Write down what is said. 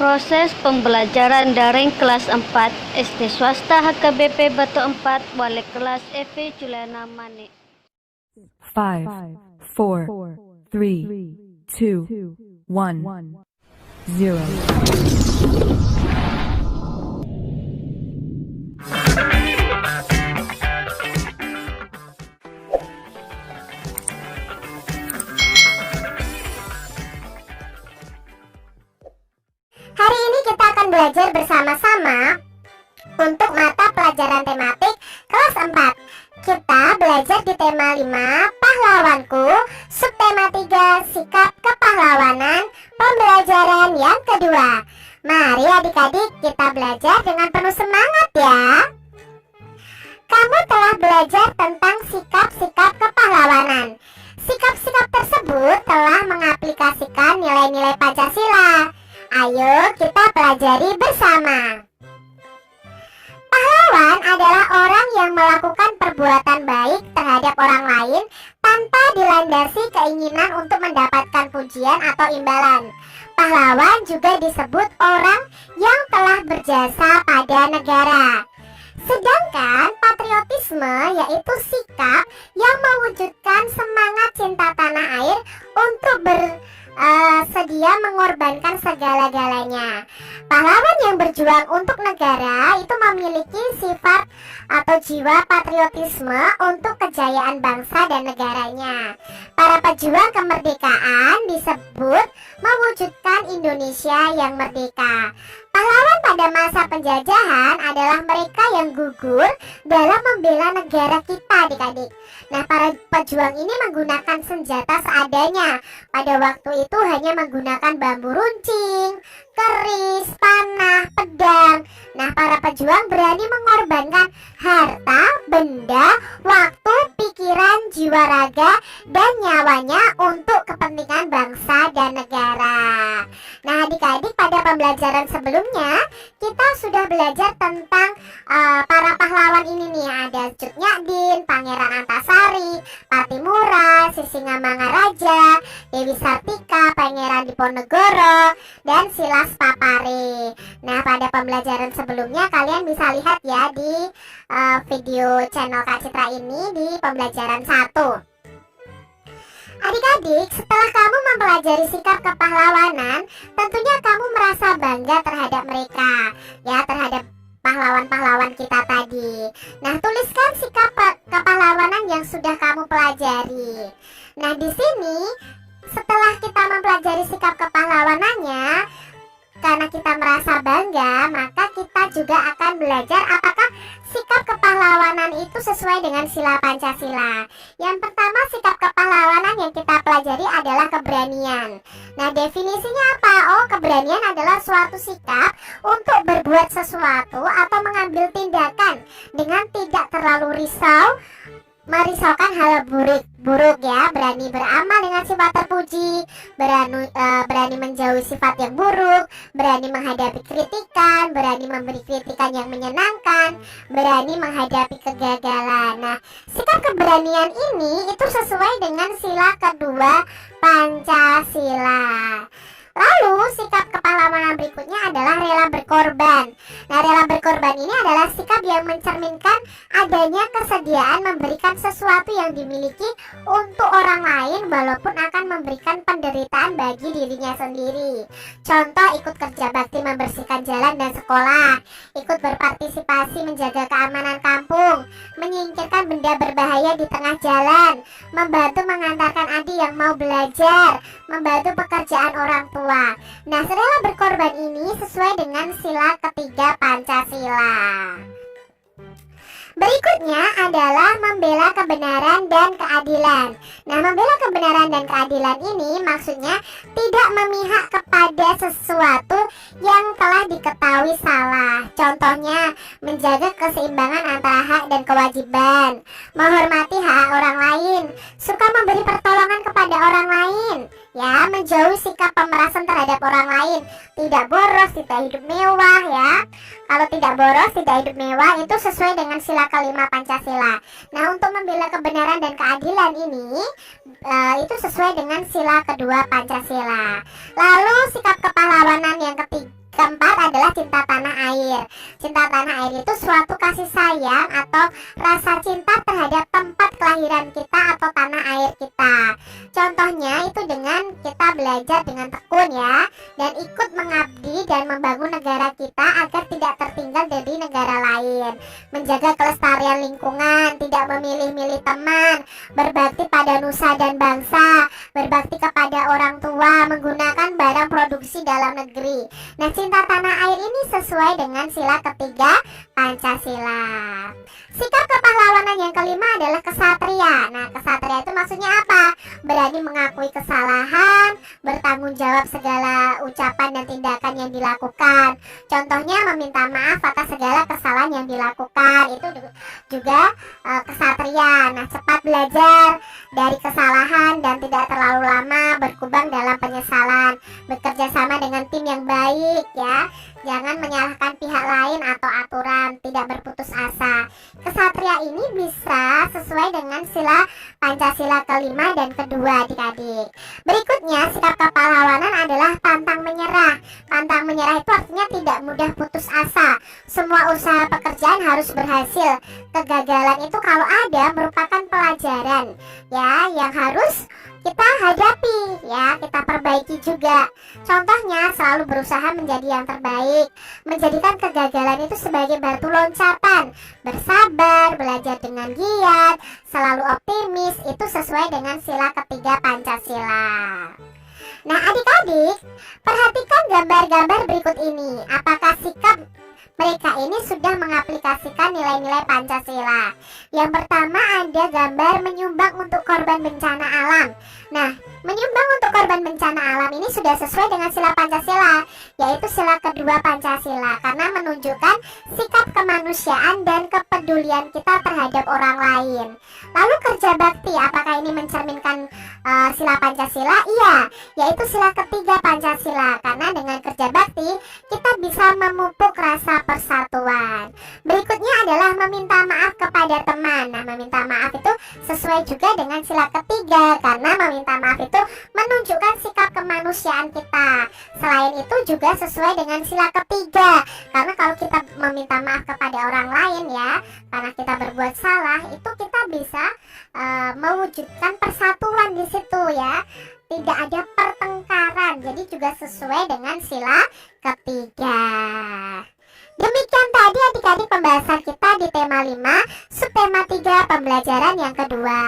Proses pembelajaran daring kelas 4 SD swasta HKBP Batu 4 Wali kelas Evi Juliana Mani. 5, 4, 3, 2, 1, 0. Hari ini kita akan belajar bersama-sama untuk mata pelajaran tematik kelas 4. Kita belajar di tema 5, pahlawanku, subtema 3, sikap kepahlawanan, pembelajaran yang kedua. Mari adik-adik kita belajar dengan penuh semangat ya. Kamu telah belajar tentang sikap-sikap kepahlawanan. Sikap-sikap tersebut telah mengaplikasikan nilai-nilai Pancasila. Ayo kita pelajari bersama. Pahlawan adalah orang yang melakukan perbuatan baik terhadap orang lain tanpa dilandasi keinginan untuk mendapatkan pujian atau imbalan. Pahlawan juga disebut orang yang telah berjasa pada negara. Sedangkan patriotisme yaitu sikap yang mewujudkan semangat cinta tanah air untuk sedia mengorbankan segala-galanya. Pahlawan yang berjuang untuk negara itu memiliki sifat atau jiwa patriotisme untuk kejayaan bangsa dan negaranya. Para pejuang kemerdekaan disebut mewujudkan Indonesia yang merdeka. Pahlawan pada masa penjajahan adalah mereka yang gugur dalam membela negara kita, adik-adik. Nah, para pejuang ini menggunakan senjata seadanya. Pada waktu itu hanya menggunakan bambu runcing, keris, panah, pedang. Nah, para pejuang berani mengorbankan harta, benda, waktu, pikiran, jiwa raga, dan nyawanya untuk kepentingan bangsa dan negara. Nah, adik-adik, pada pembelajaran sebelumnya kita sudah belajar tentang para pahlawan ini nih. Ada Cut Nyak-Din, Pangeran Antasari, Patimura, Sisingamangaraja, Dewi Sartika, Pangeran Diponegoro, dan Silas Papare. Nah, pada pembelajaran sebelumnya kalian bisa lihat ya di video channel Kak Citra ini di pembelajaran 1. Adik-adik, setelah kamu mempelajari sikap kepahlawanan, tentunya kamu merasa bangga terhadap mereka, ya, terhadap pahlawan-pahlawan kita tadi. Nah, tuliskan sikap kepahlawanan yang sudah kamu pelajari. Nah, di sini setelah kita mempelajari sikap kepahlawanannya, karena kita merasa bangga, maka kita juga akan belajar apakah sikap kepahlawanan itu sesuai dengan sila Pancasila. Yang pertama, sikap kepahlawanan yang kita pelajari adalah keberanian. Nah, definisinya apa? Oh, keberanian adalah suatu sikap untuk berbuat sesuatu atau mengambil tindakan dengan tidak terlalu merisaukan hal buruk ya, berani beramal dengan sifat terpuji, berani menjauhi sifat yang buruk, berani menghadapi kritikan, berani memberi kritikan yang menyenangkan, berani menghadapi kegagalan. Nah, sikap keberanian ini itu sesuai dengan sila kedua Pancasila. Lalu sikap kepahlawanan berikutnya adalah rela berkorban. Nah, rela berkorban ini adalah sikap yang mencerminkan adanya kesediaan memberikan sesuatu yang dimiliki untuk orang lain walaupun akan memberikan penderitaan bagi dirinya sendiri. Contoh, ikut kerja bakti membersihkan jalan dan sekolah, ikut berpartisipasi menjaga keamanan kampung, menyingkirkan benda berbahaya di tengah jalan, membantu mengantarkan adik yang mau belajar, membantu pekerjaan orang tua. Nah, rela berkorban ini sesuai dengan sila ketiga Pancasila. Berikutnya adalah membela kebenaran dan keadilan. Nah, membela kebenaran dan keadilan ini maksudnya tidak memihak kepada sesuatu yang telah diketahui salah. Contohnya, menjaga keseimbangan antara hak dan kewajiban, menghormati hak orang lain, suka memberi pertolongan kepada orang lain, ya, menjauhi sikap pemerasan terhadap orang lain, tidak boros, tidak hidup mewah ya. Kalau tidak boros, tidak hidup mewah itu sesuai dengan sila kelima Pancasila. Nah, untuk membela kebenaran dan keadilan ini itu sesuai dengan sila kedua Pancasila. Lalu sikap kepahlawanan yang atau rasa cinta terhadap tempat kelahiran kita atau tanah air kita. Contohnya itu dengan kita belajar dengan tekun ya, dan ikut mengabdi dan membangun negara kita agar tidak tertinggal dari negara lain, menjaga kelestarian lingkungan, tidak memilih-milih teman, berbakti pada nusa dan bangsa, berbakti kepada orang tua, menggunakan barang produksi dalam negeri. Nah, cinta tanah air ini sesuai dengan sila ketiga Pancasila. Sikap kepahlawanan yang kelima adalah kesatria. Nah, kesatria itu maksudnya apa? Berani mengakui kesalahan, bertanggung jawab segala ucapan dan tindakan yang dilakukan. Contohnya meminta maaf atas segala kesalahan yang dilakukan. Itu juga kesatria. Nah, cepat belajar dari kesalahan dan tidak terlalu lama berkubang dalam penyesalan. Bekerja sama dengan tim yang baik ya. Jangan menyalahkan pihak lain atau aturan, tidak berputus asa. Kesatria ini bisa sesuai dengan sila Pancasila kelima dan kedua, adik-adik. Berikutnya, sikap kepahlawanan adalah pantang menyerah. Pantang menyerah itu artinya tidak mudah putus asa. Semua usaha pekerjaan harus berhasil. Kegagalan itu kalau ada merupakan pelajaran ya yang harus kita hadapi ya, kita perbaiki juga. Contohnya selalu berusaha menjadi yang terbaik, menjadikan kegagalan itu sebagai batu loncatan, bersabar, belajar dengan giat, selalu optimis, itu sesuai dengan sila ketiga Pancasila. Nah, adik-adik, perhatikan gambar-gambar berikut ini. Apakah sikap mereka ini sudah mengaplikasikan nilai-nilai Pancasila? Yang pertama ada gambar menyumbang untuk korban bencana alam. Nah, menyumbang untuk korban bencana alam ini sudah sesuai dengan sila Pancasila, yaitu sila kedua Pancasila, karena menunjukkan sikap kemanusiaan dan kepedulian kita terhadap orang lain. Lalu kerja bakti, apakah ini mencerminkan sila Pancasila? Iya, yaitu sila ketiga Pancasila, karena dengan kerja bakti kita bisa memupuk rasa persatuan. Berikutnya adalah meminta maaf kepada teman. Nah, meminta maaf itu sesuai juga dengan sila ketiga, karena meminta maaf itu menunjukkan sikap kemanusiaan kita. Selain itu juga sesuai dengan sila ketiga, karena kalau kita meminta maaf kepada orang lain ya, karena kita berbuat salah, itu kita bisa mewujudkan persatuan di situ ya, tidak ada pertengkaran. Jadi juga sesuai dengan sila ketiga. Demikian tadi adik-adik pembahasan kita di tema 5, subtema 3 pembelajaran yang kedua.